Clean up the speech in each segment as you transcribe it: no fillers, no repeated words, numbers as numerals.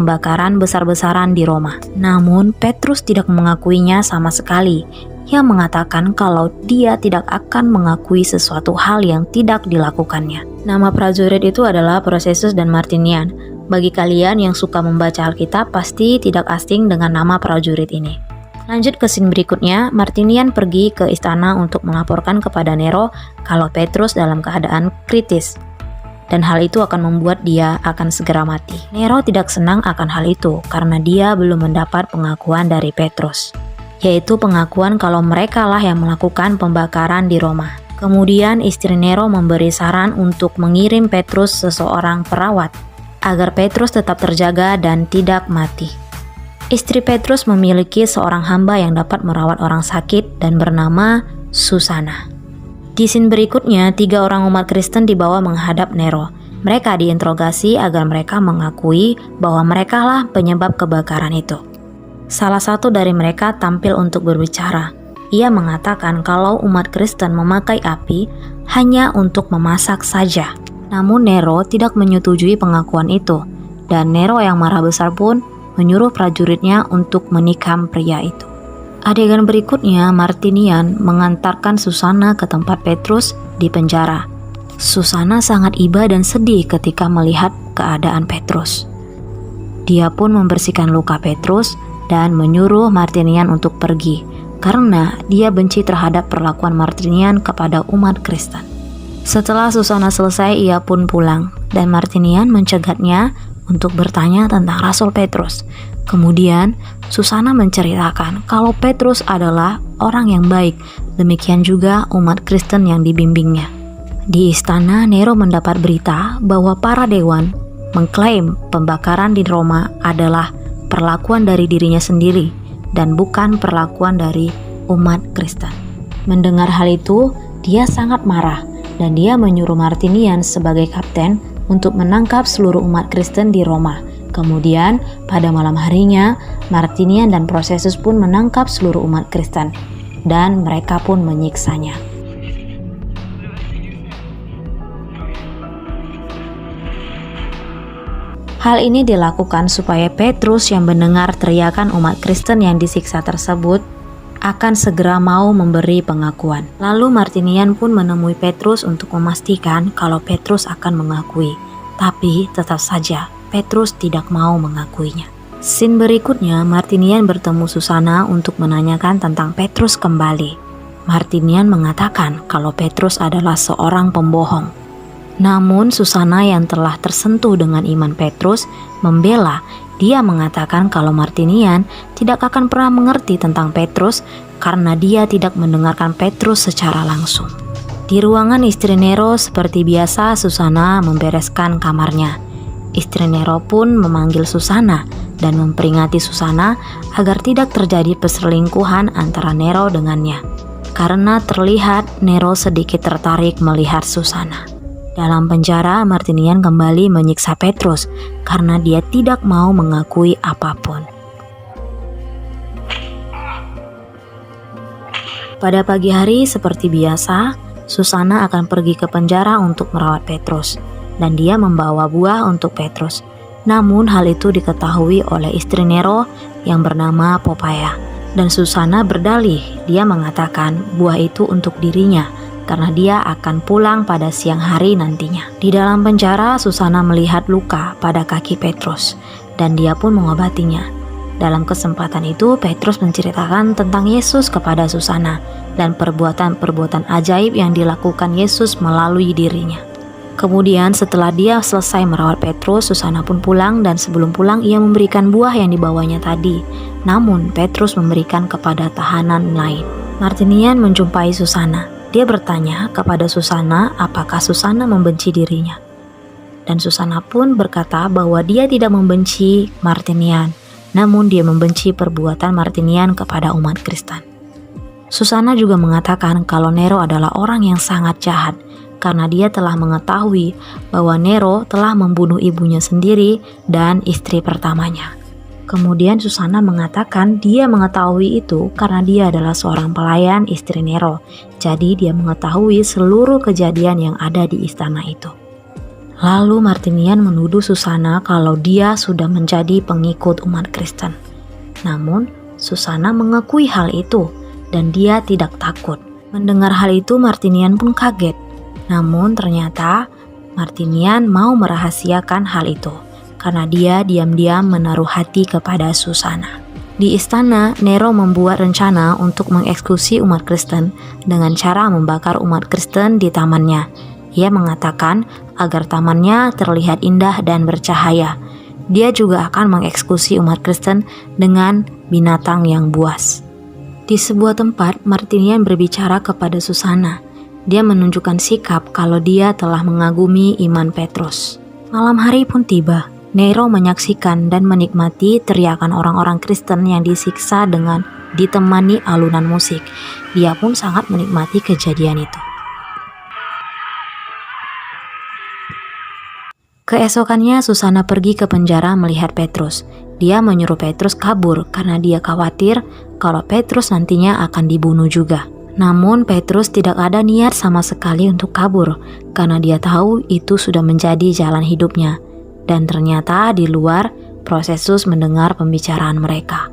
pembakaran besar-besaran di Roma. Namun Petrus tidak mengakuinya sama sekali. Ia mengatakan kalau dia tidak akan mengakui sesuatu hal yang tidak dilakukannya. Nama prajurit itu adalah Processus dan Martinian. Bagi kalian yang suka membaca Alkitab pasti tidak asing dengan nama prajurit ini. Lanjut ke scene berikutnya, Martinian pergi ke istana untuk melaporkan kepada Nero kalau Petrus dalam keadaan kritis. Dan hal itu akan membuat dia akan segera mati. Nero tidak senang akan hal itu karena dia belum mendapat pengakuan dari Petrus, yaitu pengakuan kalau mereka lah yang melakukan pembakaran di Roma. Kemudian istri Nero memberi saran untuk mengirim Petrus seseorang perawat agar Petrus tetap terjaga dan tidak mati. Istri Petrus memiliki seorang hamba yang dapat merawat orang sakit dan bernama Susana. Di scene berikutnya, 3 orang umat Kristen dibawa menghadap Nero. Mereka diinterogasi agar mereka mengakui bahwa mereka lah penyebab kebakaran itu. Salah satu dari mereka tampil untuk berbicara. Ia mengatakan kalau umat Kristen memakai api hanya untuk memasak saja. Namun Nero tidak menyetujui pengakuan itu, dan Nero yang marah besar pun menyuruh prajuritnya untuk menikam pria itu. Adegan berikutnya, Martinian mengantarkan Susana ke tempat Petrus di penjara. Susana sangat iba dan sedih ketika melihat keadaan Petrus. Dia pun membersihkan luka Petrus dan menyuruh Martinian untuk pergi karena dia benci terhadap perlakuan Martinian kepada umat Kristen. Setelah Susana selesai, ia pun pulang dan Martinian mencegatnya untuk bertanya tentang Rasul Petrus. Kemudian, Susana menceritakan kalau Petrus adalah orang yang baik, demikian juga umat Kristen yang dibimbingnya. Di istana, Nero mendapat berita bahwa para dewan mengklaim pembakaran di Roma adalah perlakuan dari dirinya sendiri dan bukan perlakuan dari umat Kristen. Mendengar hal itu, dia sangat marah dan dia menyuruh Martinian sebagai kapten untuk menangkap seluruh umat Kristen di Roma. Kemudian, pada malam harinya, Martinian dan Processus pun menangkap seluruh umat Kristen, dan mereka pun menyiksanya. Hal ini dilakukan supaya Petrus yang mendengar teriakan umat Kristen yang disiksa tersebut akan segera mau memberi pengakuan. Lalu Martinian pun menemui Petrus untuk memastikan kalau Petrus akan mengakui. Tapi tetap saja Petrus tidak mau mengakuinya. Scene berikutnya, Martinian bertemu Susana untuk menanyakan tentang Petrus kembali. Martinian mengatakan kalau Petrus adalah seorang pembohong. Namun Susana yang telah tersentuh dengan iman Petrus membela. Dia mengatakan kalau Martinian tidak akan pernah mengerti tentang Petrus karena dia tidak mendengarkan Petrus secara langsung. Di ruangan istri Nero, seperti biasa Susana membereskan kamarnya. Istri Nero pun memanggil Susana dan memperingati Susana agar tidak terjadi perselingkuhan antara Nero dengannya, karena terlihat Nero sedikit tertarik melihat Susana. Dalam penjara, Martinian kembali menyiksa Petrus karena dia tidak mau mengakui apapun. Pada pagi hari seperti biasa, Susana akan pergi ke penjara untuk merawat Petrus, dan dia membawa buah untuk Petrus. Namun hal itu diketahui oleh istri Nero yang bernama Poppaea, dan Susana berdalih. Dia mengatakan buah itu untuk dirinya karena dia akan pulang pada siang hari nantinya. Di dalam penjara, Susana melihat luka pada kaki Petrus dan dia pun mengobatinya. Dalam kesempatan itu, Petrus menceritakan tentang Yesus kepada Susana dan perbuatan-perbuatan ajaib yang dilakukan Yesus melalui dirinya. Kemudian setelah dia selesai merawat Petrus, Susana pun pulang dan sebelum pulang ia memberikan buah yang dibawanya tadi. Namun Petrus memberikan kepada tahanan lain. Martinian menjumpai Susana. Dia bertanya kepada Susana apakah Susana membenci dirinya. Dan Susana pun berkata bahwa dia tidak membenci Martinian, namun dia membenci perbuatan Martinian kepada umat Kristen. Susana juga mengatakan kalau Nero adalah orang yang sangat jahat karena dia telah mengetahui bahwa Nero telah membunuh ibunya sendiri dan istri pertamanya. Kemudian Susana mengatakan dia mengetahui itu karena dia adalah seorang pelayan istri Nero. Jadi dia mengetahui seluruh kejadian yang ada di istana itu. Lalu Martinian menuduh Susana kalau dia sudah menjadi pengikut umat Kristen. Namun, Susana mengakui hal itu dan dia tidak takut. Mendengar hal itu, Martinian pun kaget. Namun ternyata Martinian mau merahasiakan hal itu karena dia diam-diam menaruh hati kepada Susana. Di istana, Nero membuat rencana untuk mengeksekusi umat Kristen dengan cara membakar umat Kristen di tamannya. Ia mengatakan agar tamannya terlihat indah dan bercahaya. Dia juga akan mengeksekusi umat Kristen dengan binatang yang buas. Di sebuah tempat, Martinian berbicara kepada Susana. Dia menunjukkan sikap kalau dia telah mengagumi iman Petrus. Malam hari pun tiba. Nero menyaksikan dan menikmati teriakan orang-orang Kristen yang disiksa dengan ditemani alunan musik. Dia pun sangat menikmati kejadian itu. Keesokannya Susana pergi ke penjara melihat Petrus. Dia menyuruh Petrus kabur karena dia khawatir kalau Petrus nantinya akan dibunuh juga. Namun Petrus tidak ada niat sama sekali untuk kabur karena dia tahu itu sudah menjadi jalan hidupnya. Dan ternyata di luar, Prosesus mendengar pembicaraan mereka.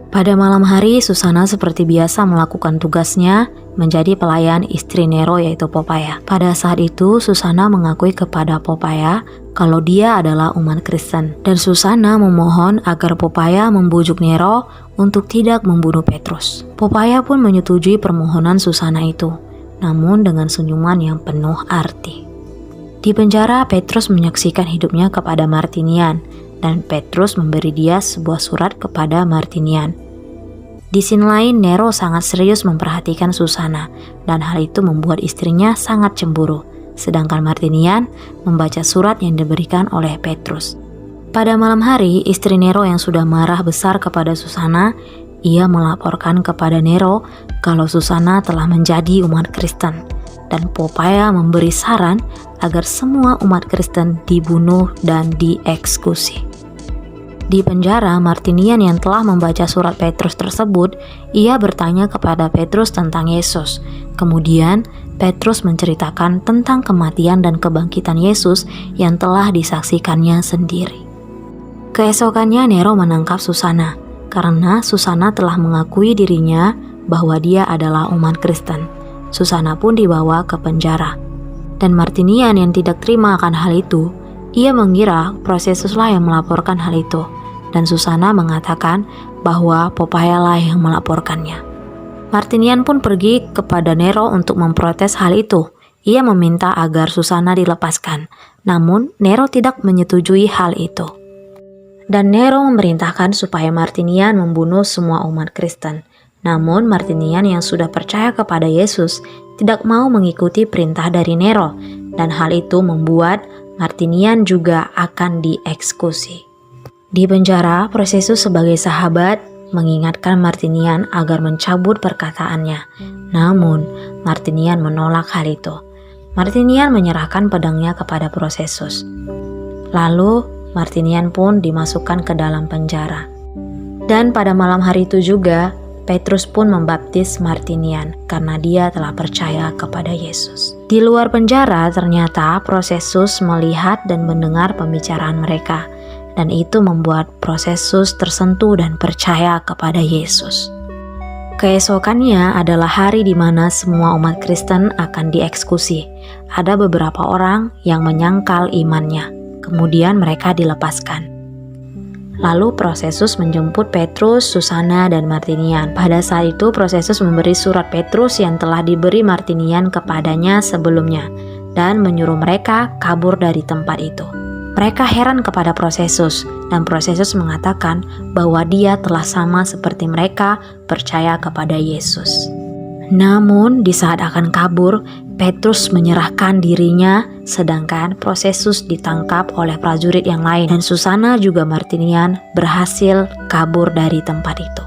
Pada malam hari, Susana seperti biasa melakukan tugasnya menjadi pelayan istri Nero yaitu Poppaea. Pada saat itu, Susana mengakui kepada Poppaea kalau dia adalah umat Kristen. Dan Susana memohon agar Poppaea membujuk Nero untuk tidak membunuh Petrus. Poppaea pun menyetujui permohonan Susana itu, namun dengan senyuman yang penuh arti. Di penjara, Petrus menyaksikan hidupnya kepada Martinian, dan Petrus memberi dia sebuah surat kepada Martinian. Di sini lain, Nero sangat serius memperhatikan Susana, dan hal itu membuat istrinya sangat cemburu, sedangkan Martinian membaca surat yang diberikan oleh Petrus. Pada malam hari, istri Nero yang sudah marah besar kepada Susana, ia melaporkan kepada Nero kalau Susana telah menjadi umat Kristen. Dan Poppaea memberi saran agar semua umat Kristen dibunuh dan dieksekusi. Di penjara, Martinian yang telah membaca surat Petrus tersebut, ia bertanya kepada Petrus tentang Yesus. Kemudian, Petrus menceritakan tentang kematian dan kebangkitan Yesus yang telah disaksikannya sendiri. Keesokannya Nero menangkap Susana, karena Susana telah mengakui dirinya bahwa dia adalah umat Kristen. Susana pun dibawa ke penjara. Dan Martinian yang tidak terima akan hal itu, ia mengira Prosesuslah yang melaporkan hal itu. Dan Susana mengatakan bahwa Poppaea lah yang melaporkannya. Martinian pun pergi kepada Nero untuk memprotes hal itu. Ia meminta agar Susana dilepaskan. Namun Nero tidak menyetujui hal itu. Dan Nero memerintahkan supaya Martinian membunuh semua umat Kristen. Namun Martinian yang sudah percaya kepada Yesus tidak mau mengikuti perintah dari Nero, dan hal itu membuat Martinian juga akan dieksekusi. Di penjara, Prosesus sebagai sahabat mengingatkan Martinian agar mencabut perkataannya. Namun Martinian menolak hal itu. Martinian menyerahkan pedangnya kepada Prosesus. Lalu Martinian pun dimasukkan ke dalam penjara. Dan pada malam hari itu juga Petrus pun membaptis Martinian karena dia telah percaya kepada Yesus. Di luar penjara ternyata Prosesus melihat dan mendengar pembicaraan mereka, dan itu membuat Prosesus tersentuh dan percaya kepada Yesus. Keesokannya adalah hari di mana semua umat Kristen akan dieksekusi. Ada beberapa orang yang menyangkal imannya, kemudian mereka dilepaskan. Lalu Prosesus menjemput Petrus, Susana, dan Martinian. Pada saat itu Prosesus memberi surat Petrus yang telah diberi Martinian kepadanya sebelumnya dan menyuruh mereka kabur dari tempat itu. Mereka heran kepada Prosesus, dan Prosesus mengatakan bahwa dia telah sama seperti mereka percaya kepada Yesus. Namun di saat akan kabur, Petrus menyerahkan dirinya, sedangkan Prosesus ditangkap oleh prajurit yang lain, dan Susana juga Martinian berhasil kabur dari tempat itu.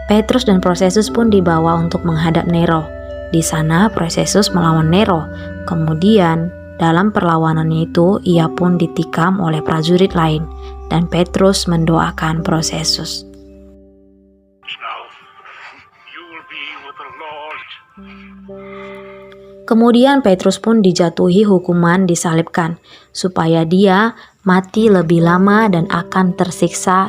Petrus dan Prosesus pun dibawa untuk menghadap Nero. Di sana Prosesus melawan Nero. Kemudian dalam perlawanannya itu ia pun ditikam oleh prajurit lain, dan Petrus mendoakan Prosesus. Kemudian Petrus pun dijatuhi hukuman disalibkan, supaya dia mati lebih lama dan akan tersiksa